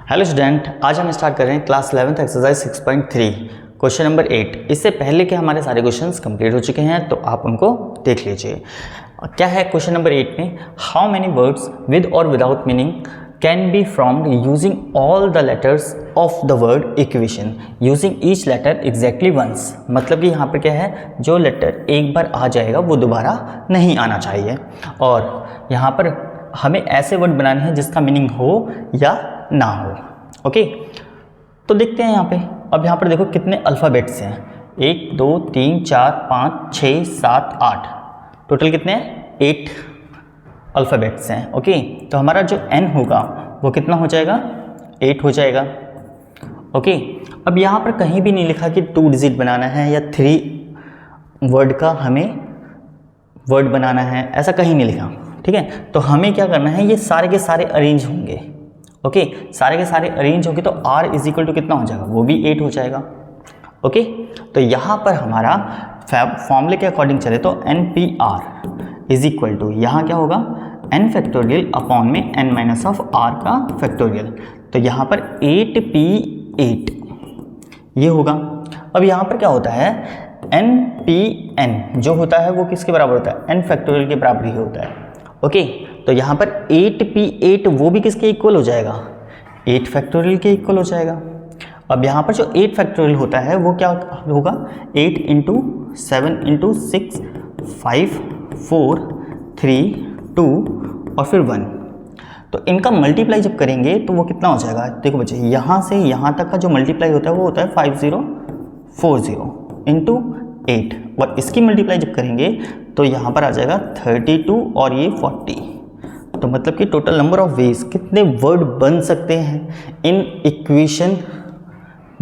Hello student, आज हम start कर रहे हैं class 11th exercise 6.3 question number 8। इससे पहले के हमारे सारे क्वेश्चंस कंप्लीट हो चुके हैं, तो आप उनको देख लीजिए। क्या है क्वेश्चन नंबर 8 में, हाउ मेनी वर्ड्स विद और without meaning can be formed using all the letters of the word equation using each letter exactly once. मतलब कि यहाँ पर क्या है, जो लेटर एक बार आ जाएगा वो दोबारा नहीं आना चाहिए, और यहाँ पर हमें ऐसे वर्ड बनाने हैं जिसका मीनिंग हो या ना हो। ओके, तो देखते हैं यहाँ पे। अब यहाँ पर देखो कितने अल्फ़ाबेट्स हैं, 1 2 3 4 5 6 7 8, टोटल कितने हैं, 8 अल्फ़ाबेट्स हैं। ओके, तो हमारा जो n होगा वो कितना हो जाएगा, 8 हो जाएगा। ओके, अब यहाँ पर कहीं भी नहीं लिखा कि 2 डिजिट बनाना है या 3 वर्ड का हमें वर्ड बनाना है, ऐसा कहीं नहीं लिखा। ठीक है, तो हमें क्या करना है, ये सारे के सारे अरेंज होंगे। ओके, सारे के सारे अरेंज होंगे तो r इज इक्वल टू कितना हो जाएगा, वो भी 8 हो जाएगा। ओके, तो यहाँ पर हमारा फॉर्मूले के अकॉर्डिंग चले तो NPR इज इक्वल टू, यहाँ क्या होगा, n फैक्टोरियल अपॉन में n माइनस ऑफ r का फैक्टोरियल। तो यहाँ पर 8p8 ये होगा। अब यहाँ पर क्या होता है, NPN जो होता है वो किसके बराबर होता है, n फैक्टोरियल के बराबर ही होता है। ओके, तो यहाँ पर 8p8 वो भी किसके इक्वल हो जाएगा, 8 फैक्टोरियल के इक्वल हो जाएगा। अब यहाँ पर जो 8 फैक्टोरियल होता है वो क्या होगा, 8 इंटू 7 इंटू 6 5 4 3 2 और फिर 1। तो इनका मल्टीप्लाई जब करेंगे तो वो कितना हो जाएगा, देखो बच्चे, यहाँ से यहाँ तक का जो मल्टीप्लाई होता है वो होता है 5040 इंटू 8, और इसकी मल्टीप्लाई जब करेंगे तो यहाँ पर आ जाएगा 32 और ये 40। तो मतलब कि टोटल नंबर ऑफ वेज, कितने वर्ड बन सकते हैं इन इक्वेशन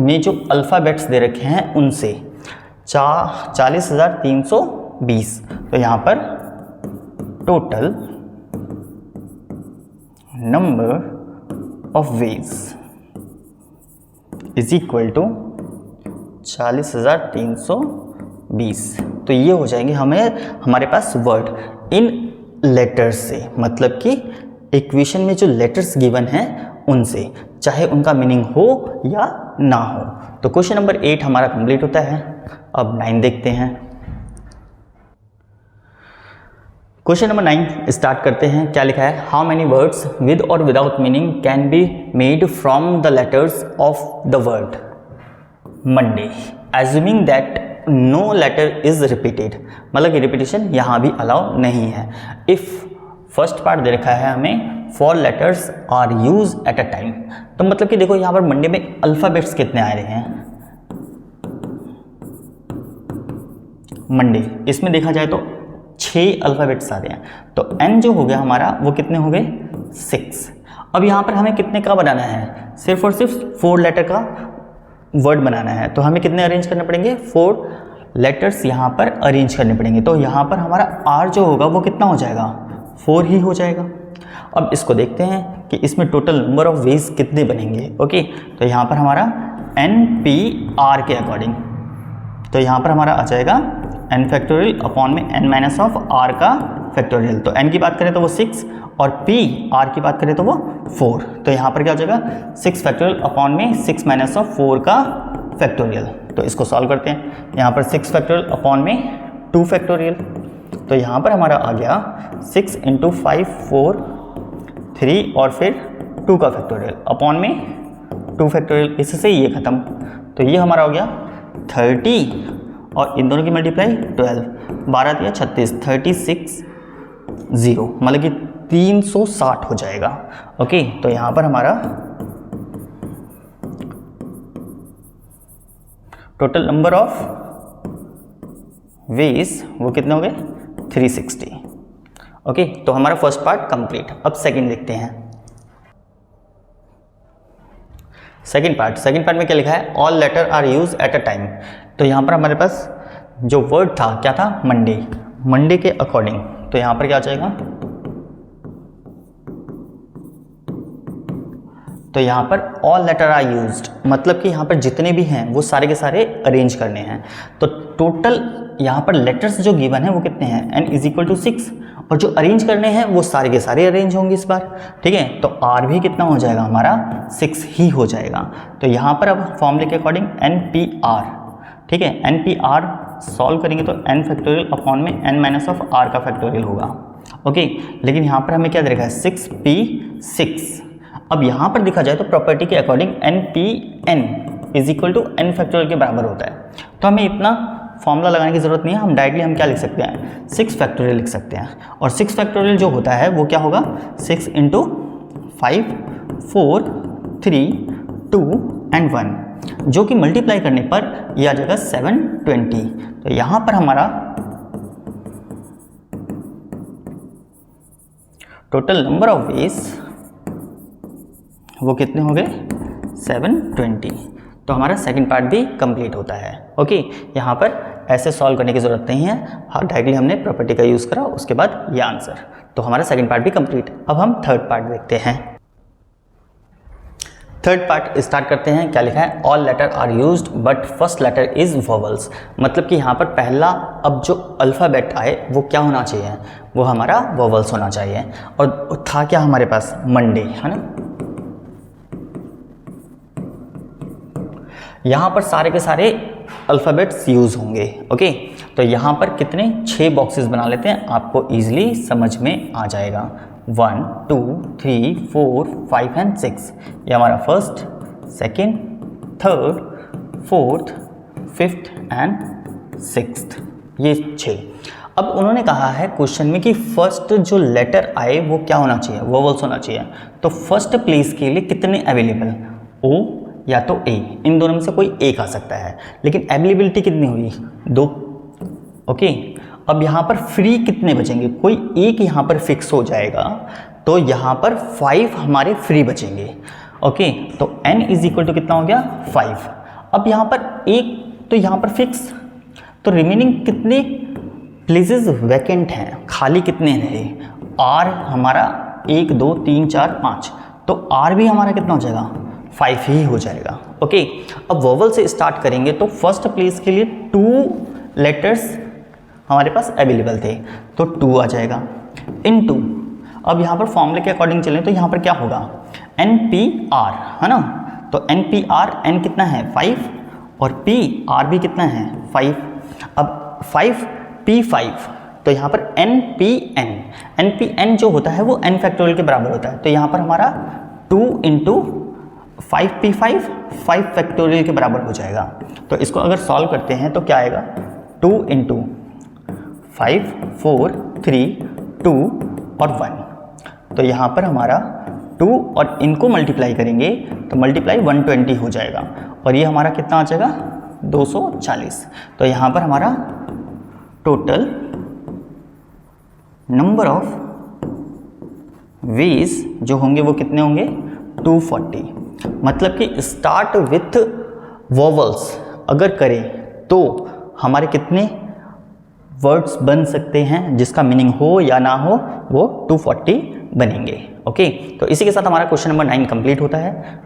में जो अल्फ़ाबेट्स दे रखे हैं उनसे, 40,320। तो यहाँ पर total number of ways is equal to 40,320। तो ये हो जाएंगे हमारे पास वर्ड इन लेटर्स से, मतलब कि इक्वेशन में जो लेटर्स गिवन हैं उनसे, चाहे उनका मीनिंग हो या ना हो। तो क्वेश्चन नंबर 8 हमारा कंप्लीट होता है। अब 9 देखते हैं। क्वेश्चन नंबर 9 स्टार्ट करते हैं। क्या लिखा है, हाउ मेनी वर्ड्स विद और without meaning can be made from the letters of the word Monday assuming that no letter is repeated. मतलब कि रिपीटेशन यहाँ भी अलाउ नहीं है। इफ़ फर्स्ट पार्ट दे रखा है हमें, 4 letters are use at a time. तो मतलब कि देखो यहाँ पर मंडे में अल्फ़ाबेट्स कितने आ रहे हैं, मंडे इसमें देखा जाए तो 6 अल्फ़ाबेट्स आ रहे हैं। तो n जो हो गया हमारा वो कितने हो गए, 6। अब यहाँ पर हमें कितने का बनाना है, सिर्फ और सिर्फ 4 लेटर का वर्ड बनाना है। तो हमें कितने अरेंज करने पड़ेंगे, 4 लेटर्स यहाँ पर अरेंज करने पड़ेंगे। तो यहाँ पर हमारा r जो होगा वो कितना हो जाएगा, 4 ही हो जाएगा। अब इसको देखते हैं कि इसमें टोटल नंबर ऑफ वेज कितने बनेंगे। ओके, तो यहाँ पर हमारा NPR के अकॉर्डिंग, तो यहाँ पर हमारा आ जाएगा n फैक्टोरियल अपॉन में n माइनस ऑफ r का फैक्टोरियल। तो n की बात करें तो वो 6 और r की बात करें तो वो 4। तो यहाँ पर क्या हो जाएगा, 6 फैक्टोरियल अपॉन में 6 माइनस ऑफ 4 का फैक्टोरियल। तो इसको सॉल्व करते हैं। यहाँ पर 6 फैक्टोरियल अपॉन में 2 फैक्टोरियल। तो यहाँ पर हमारा आ गया 6 इंटू 5 4 3 और फिर 2 का फैक्टोरियल अपॉन में 2 फैक्टोरियल। इससे ये ख़त्म। तो ये हमारा हो गया 30 और इन दोनों की मल्टीप्लाई 12, 12 दिया 36, 36 0, मतलब कि 360 हो जाएगा। ओके, तो यहाँ पर हमारा टोटल नंबर ऑफ वेज वो कितने हो गए, 360। ओके, तो हमारा फर्स्ट पार्ट कंप्लीट। अब सेकंड देखते हैं। सेकंड पार्ट में क्या लिखा है, all letter are use at a time. तो यहाँ पर हमारे पास जो वर्ड था क्या था, मंडे के अकॉर्डिंग। तो यहाँ पर क्या आ जाएगा, तो यहाँ पर ऑल लेटर आर यूज्ड, मतलब कि यहाँ पर जितने भी हैं वो सारे के सारे अरेंज करने हैं। तो टोटल यहाँ पर लेटर्स जो गिवन है वो कितने हैं, n इज इक्वल टू 6, और जो अरेंज करने हैं वो सारे के सारे अरेंज होंगे इस बार, ठीक है। तो r भी कितना हो जाएगा हमारा 6 ही हो जाएगा। तो यहाँ पर अब फॉर्मूले के अकॉर्डिंग NPR, ठीक है, NPR सॉल्व करेंगे तो n फैक्टोरियल अपॉन में n माइनस ऑफ r का फैक्टोरियल होगा, ओके। लेकिन यहाँ पर हमें क्या दे रखा है 6p6। अब यहाँ पर देखा जाए तो प्रॉपर्टी के according NPN is equal to n factorial के बराबर होता है। तो हमें इतना फॉर्मूला लगाने की जरूरत नहीं है, हम डायरेक्टली हम क्या लिख सकते हैं 6 फैक्टोरियल लिख सकते हैं। और 6 फैक्टोरियल जो होता है वो क्या होगा 6 इंटू 5 4 3 2 एंड 1, जो कि मल्टीप्लाई करने पर यह आ जाएगा 720। तो यहाँ पर हमारा टोटल नंबर ऑफ वेज वो कितने हो गए 720। तो हमारा सेकंड पार्ट भी कंप्लीट होता है, ओके। यहाँ पर ऐसे सॉल्व करने की ज़रूरत नहीं है, हाँ डायरेक्टली हमने प्रॉपर्टी का यूज़ करा, उसके बाद ये आंसर। तो हमारा सेकंड पार्ट भी कंप्लीट। अब हम थर्ड पार्ट देखते हैं। थर्ड पार्ट स्टार्ट करते हैं। क्या लिखा है, all letter are used but first letter is vowels. मतलब कि यहाँ पर पहला अब जो अल्फ़ाबेट आए वो क्या होना चाहिए, वो हमारा वोवल्स होना चाहिए। और था क्या हमारे पास मंडे, है ना। यहाँ पर सारे के सारे अल्फ़ाबेट्स यूज़ होंगे, ओके। तो यहाँ पर कितने 6 बॉक्सेस बना लेते हैं, आपको ईजिली समझ में आ जाएगा। 1 2 3 4 5 एंड 6। ये हमारा first, second, third, fourth, fifth and sixth, ये 6। अब उन्होंने कहा है क्वेश्चन में कि फर्स्ट जो लेटर आए वो क्या होना चाहिए, वोवल्स होना चाहिए। तो फर्स्ट प्लेस के लिए कितने अवेलेबल, O या तो A, इन दोनों में से कोई एक आ सकता है। लेकिन अवेलेबिलिटी कितनी हुई 2, ओके। अब यहाँ पर फ्री कितने बचेंगे, कोई एक यहाँ पर फिक्स हो जाएगा, तो यहाँ पर 5 हमारे फ्री बचेंगे, ओके। तो n इज इक्वल टू कितना हो गया 5। अब यहाँ पर एक तो यहाँ पर फिक्स, तो रिमेनिंग कितने प्लेसेस वैकेंट हैं, खाली कितने रहे, r हमारा 1 2 3 4 5, तो r भी हमारा कितना हो जाएगा 5 ही हो जाएगा, ओके। अब वोवल से स्टार्ट करेंगे तो फर्स्ट प्लेस के लिए 2 लेटर्स हमारे पास अवेलेबल थे, तो 2 आ जाएगा इनटू। अब यहाँ पर फॉर्मूले के अकॉर्डिंग चलें तो यहाँ पर क्या होगा NPR, है ना। तो NPR, n कितना है 5 और PR भी कितना है 5। अब 5P5, तो यहाँ पर NPN जो होता है वो n फैक्टोरियल के बराबर होता है। तो यहाँ पर हमारा 2 इंटू 5P5 5 फैक्टोरियल के बराबर हो जाएगा। तो इसको अगर सॉल्व करते हैं तो क्या आएगा 2 इंटू 5 4 3 2 और 1। तो यहाँ पर हमारा 2 और इनको मल्टीप्लाई करेंगे तो मल्टीप्लाई 120 हो जाएगा, और ये हमारा कितना आ जाएगा 240। तो यहाँ पर हमारा टोटल नंबर ऑफ वेज जो होंगे वो कितने होंगे 240। मतलब कि स्टार्ट विथ वोवल्स अगर करें तो हमारे कितने वर्ड्स बन सकते हैं, जिसका मीनिंग हो या ना हो वो 240 बनेंगे, ओके। तो इसी के साथ हमारा क्वेश्चन नंबर 9 कंप्लीट होता है।